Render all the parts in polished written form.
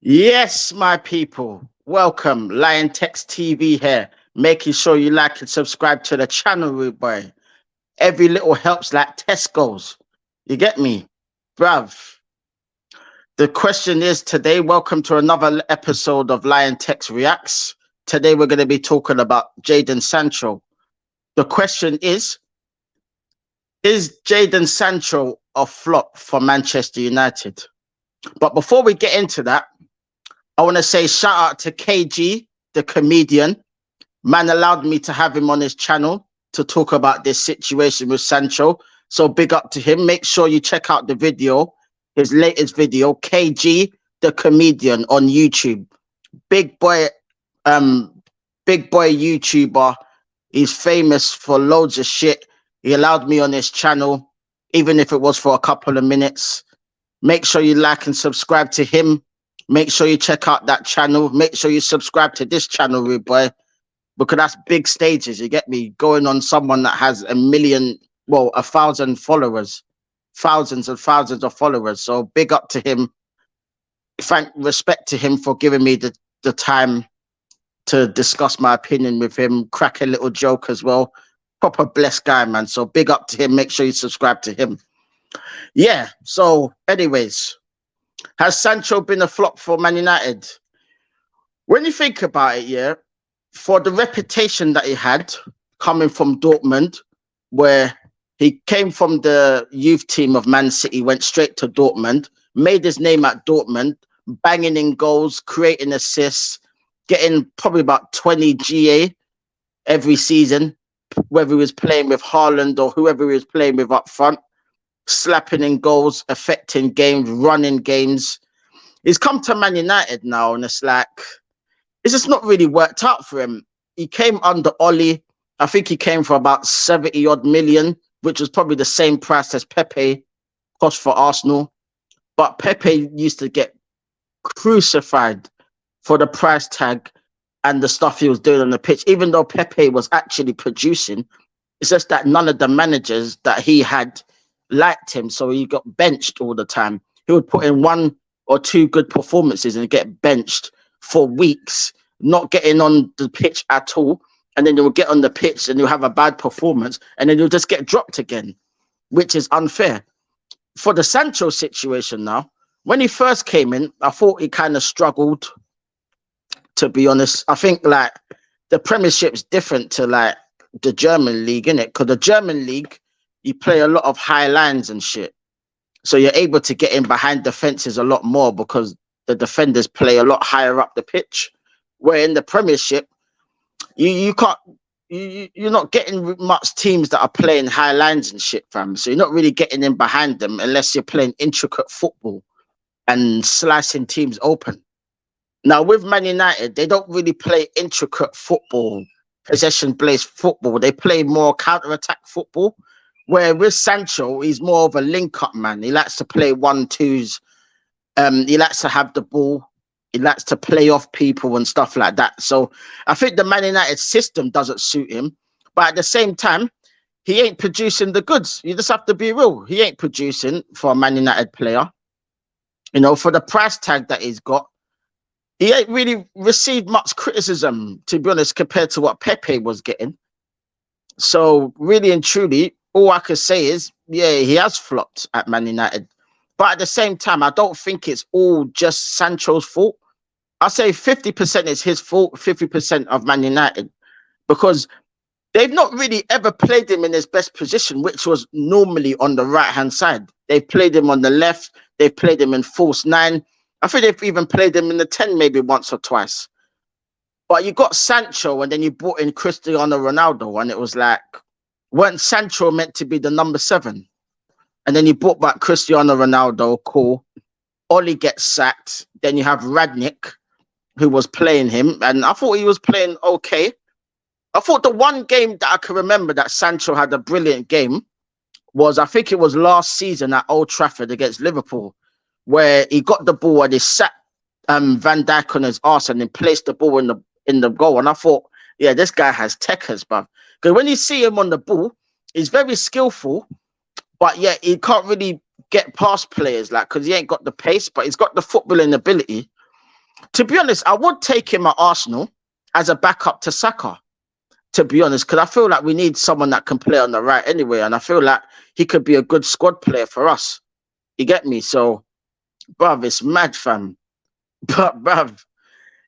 Yes, my people. Welcome. Liontekztv here. Making sure you like and subscribe to the channel, rude boy. Every little helps like Tesco's. You get me? Bruv. The question is today, welcome to another episode of Liontex Reacts. Today we're going to be talking about Jadon Sancho. The question is Jadon Sancho a flop for Manchester United? But before we get into that, I want to say shout out to KG, the comedian. Man allowed me to have him on his channel to talk about this situation with Sancho. So big up to him. Make sure you check out the video, his latest video, KG, the comedian on YouTube. Big boy, big boy YouTuber. He's famous for loads of shit. He allowed me on his channel, even if it was for a couple of minutes. Make sure you like and subscribe to him. Make sure you check out that channel. Make sure you subscribe to this channel, rude boy, because that's big stages. You get me? Going on someone that has 1,000 followers, thousands and thousands of followers. So big up to him. Respect to him for giving me the time to discuss my opinion with him. Crack a little joke as well. Proper blessed guy, man. So big up to him. Make sure you subscribe to him. Yeah. So anyways, has Sancho been a flop for Man United? When you think about it, yeah, for the reputation that he had coming from Dortmund, where he came from the youth team of Man City, went straight to Dortmund, made his name at Dortmund, banging in goals, creating assists, getting probably about 20 GA every season, whether he was playing with Haaland or whoever he was playing with up front, slapping in goals, affecting games, running games. He's come to Man United now, and it's just not really worked out for him. He came under Oli. I think he came for about 70 odd million, which was probably the same price as Pepe cost for Arsenal. But Pepe used to get crucified for the price tag and the stuff he was doing on the pitch, even though Pepe was actually producing. It's just that none of the managers that he had liked him, so he got benched all the time. He would put in one or two good performances and get benched for weeks, not getting on the pitch at all. And then you'll get on the pitch and you'll have a bad performance and then you'll just get dropped again, which is unfair. For the Sancho situation now, when he first came in, I thought he kind of struggled, to be honest. I think the Premiership's different to the German league, innit? Because the German league, you play a lot of high lines and shit. So you're able to get in behind defenses a lot more because the defenders play a lot higher up the pitch. Where in the Premiership, you're not getting much teams that are playing high lines and shit, fam. So you're not really getting in behind them unless you're playing intricate football and slicing teams open. Now with Man United, they don't really play intricate football, possession-based football. They play more counter-attack football. Where with Sancho, he's more of a link-up man. He likes to play 1-2s. He likes to have the ball. He likes to play off people and stuff like that. So I think the Man United system doesn't suit him. But at the same time, he ain't producing the goods. You just have to be real. He ain't producing for a Man United player. You know, for the price tag that he's got, he ain't really received much criticism, to be honest, compared to what Pepe was getting. So really and truly, all I could say is, yeah, he has flopped at Man United. But at the same time, I don't think it's all just Sancho's fault. I say 50% is his fault, 50% of Man United. Because they've not really ever played him in his best position, which was normally on the right-hand side. They've played him on the left. They've played him in false 9. I think they've even played him in the 10 maybe once or twice. But you got Sancho and then you brought in Cristiano Ronaldo and it was weren't Sancho meant to be the number 7? And then you brought back Cristiano Ronaldo, cool. Oli gets sacked. Then you have Radnick, who was playing him. And I thought he was playing okay. I thought the one game that I can remember that Sancho had a brilliant game was, I think it was last season at Old Trafford against Liverpool, where he got the ball and he sat Van Dijk on his arse and then placed the ball in the goal. And I thought, yeah, this guy has techers, bruv. Because when you see him on the ball, he's very skillful, but yeah, he can't really get past players, because he ain't got the pace, but he's got the footballing ability. To be honest, I would take him at Arsenal as a backup to Saka. To be honest, because I feel like we need someone that can play on the right anyway, and I feel like he could be a good squad player for us. You get me? So, bruv, it's mad, fam. But, bruv,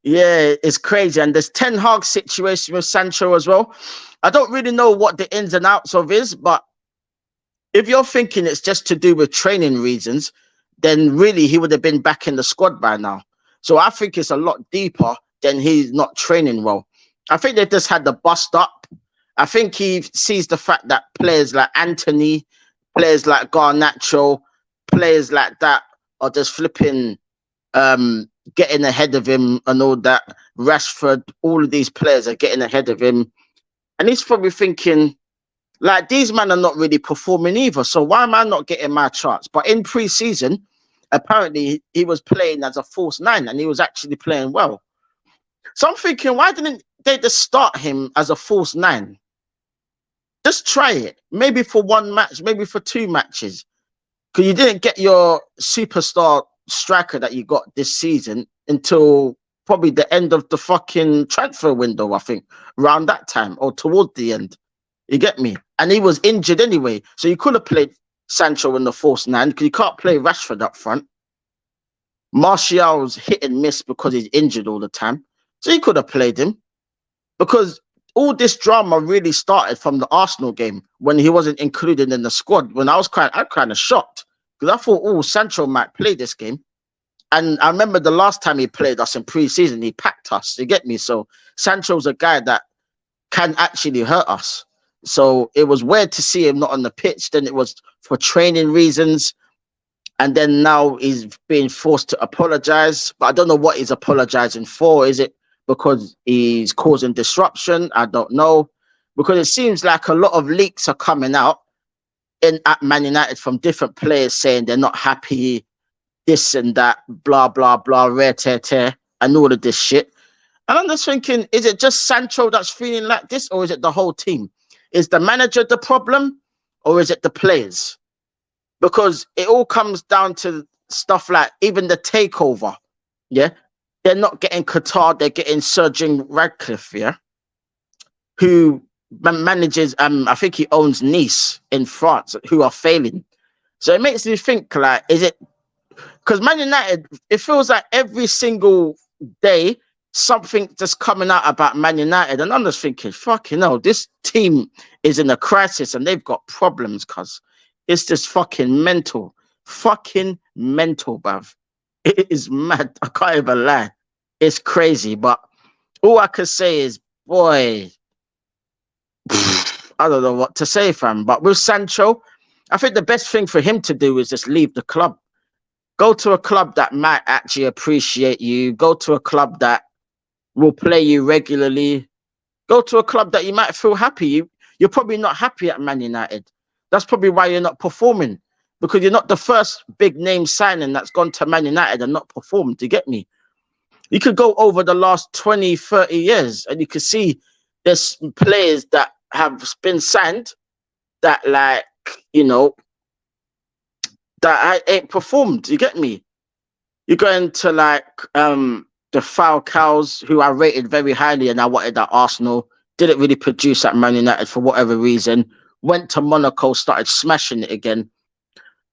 yeah, it's crazy. And there's Ten Hag situation with Sancho as well. I don't really know what the ins and outs of is, but if you're thinking it's just to do with training reasons, then really he would have been back in the squad by now. So I think it's a lot deeper than he's not training well. I think they just had the bust up. I think he sees the fact that players like Anthony, players like Garnacho, players like that are just flipping, getting ahead of him and all that. Rashford, all of these players are getting ahead of him. And he's probably thinking, like, these men are not really performing either. So why am I not getting my chance? But in pre-season, apparently he was playing as a false nine and he was actually playing well. So I'm thinking, why didn't they just start him as a false nine? Just try it. Maybe for one match, maybe for 2 matches. Because you didn't get your superstar striker that you got this season until probably the end of the fucking transfer window, I think. Around that time or towards the end. You get me? And he was injured anyway. So you could have played Sancho in the false nine because you can't play Rashford up front. Martial's hit and miss because he's injured all the time. So you could have played him. Because all this drama really started from the Arsenal game when he wasn't included in the squad. When I kind of shocked because I thought, oh, Sancho might play this game. And I remember the last time he played us in pre-season, he packed us. You get me? So Sancho's a guy that can actually hurt us. So it was weird to see him not on the pitch. Then it was for training reasons. And then now he's being forced to apologize. But I don't know what he's apologizing for. Is it because he's causing disruption? I don't know. Because it seems like a lot of leaks are coming out at Man United from different players saying they're not happy, this and that, blah, blah, blah, rare tear, tear, and all of this shit. And I'm just thinking, is it just Sancho that's feeling like this, or is it the whole team? Is the manager the problem, or is it the players? Because it all comes down to stuff like even the takeover. Yeah, they're not getting Qatar, they're getting Sir Jim Radcliffe. Yeah, who manages. I think he owns Nice in France, who are failing. So it makes me think, like, is it because Man United? It feels like every single day something just coming out about Man United, and I'm just thinking, fucking hell, this team is in a crisis and they've got problems, cuz it's just fucking mental, bruv. It is mad. I can't even lie. It's crazy, but all I can say is, boy, I don't know what to say, fam. But with Sancho, I think the best thing for him to do is just leave the club. Go to a club that might actually appreciate you. Go to a club that will play you regularly. Go to a club that you might feel happy. You're probably not happy at Man United. That's probably why you're not performing, because you're not the first big name signing that's gone to Man United and not performed. Do you get me? You could go over the last 20, 30 years and you could see there's players that have been signed that, like, you know, that ain't performed. You get me? You go into like the Falcaos, who I rated very highly and I wanted at Arsenal, didn't really produce at Man United for whatever reason. Went to Monaco, started smashing it again.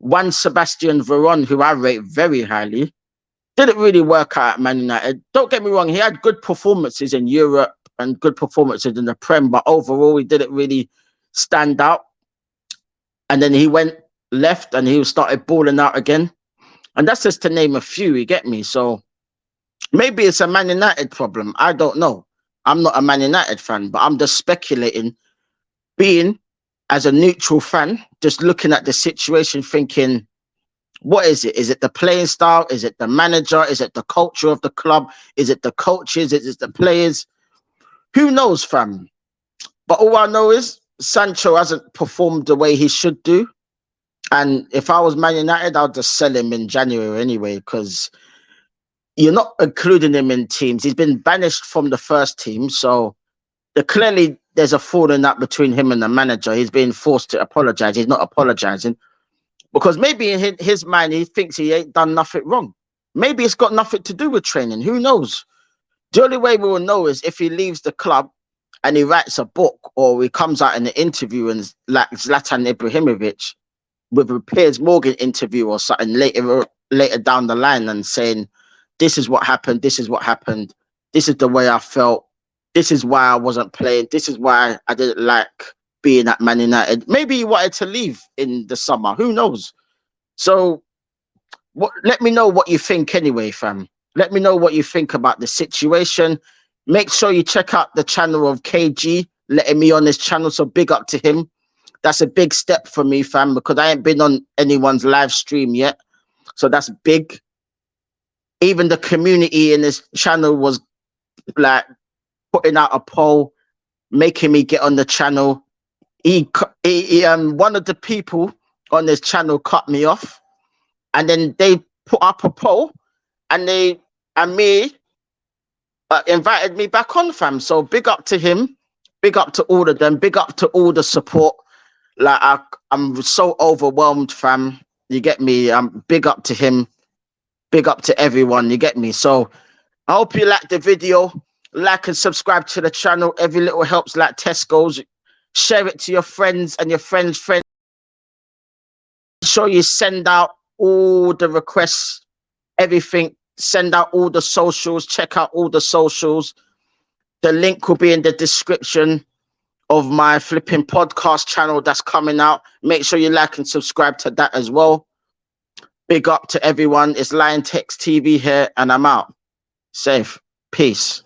Juan Sebastian Veron, who I rate very highly, didn't really work out at Man United. Don't get me wrong, he had good performances in Europe and good performances in the Prem, but overall he didn't really stand out. And then he went left and he started balling out again. And that's just to name a few, you get me? So maybe it's a Man United problem. I don't know. I'm not a Man United fan, but I'm just speculating, being as a neutral fan, just looking at the situation, thinking, what is it? Is it the playing style? Is it the manager? Is it the culture of the club? Is it the coaches? Is it the players? Who knows, fam? But all I know is Sancho hasn't performed the way he should do. And if I was Man United, I'd just sell him in January anyway, because you're not including him in teams. He's been banished from the first team. So clearly there's a falling out between him and the manager. He's being forced to apologize. He's not apologizing because maybe in his mind, he thinks he ain't done nothing wrong. Maybe it's got nothing to do with training. Who knows? The only way we will know is if he leaves the club and he writes a book, or he comes out in an interview and like Zlatan Ibrahimovic with a Piers Morgan interview or something later down the line, and saying, this is what happened, this is what happened, this is the way I felt, this is why I wasn't playing, this is why I didn't like being at Man United. Maybe he wanted to leave in the summer. Who knows? So let me know what you think anyway, fam. Let me know what you think about the situation. Make sure you check out the channel of KG, letting me on his channel. So big up to him. That's a big step for me, fam, because I ain't been on anyone's live stream yet. So that's big. Even the community in this channel was like putting out a poll, making me get on the channel. One of the people on this channel cut me off, and then they put up a poll, and me invited me back on, fam. So big up to him, big up to all of them, big up to all the support. Like I'm so overwhelmed, fam. You get me? Big up to him, big up to everyone. You get me? So I hope you like the video. Like and subscribe to the channel. Every little helps, like Tesco's. Share it to your friends and your friends' friends. Make sure you send out all the requests, everything. Send out all the socials. Check out all the socials. The link will be in the description of my flipping podcast channel that's coming out. Make sure you like and subscribe to that as well. Big up to everyone. It's Liontekztv here, and I'm out. Safe. Peace.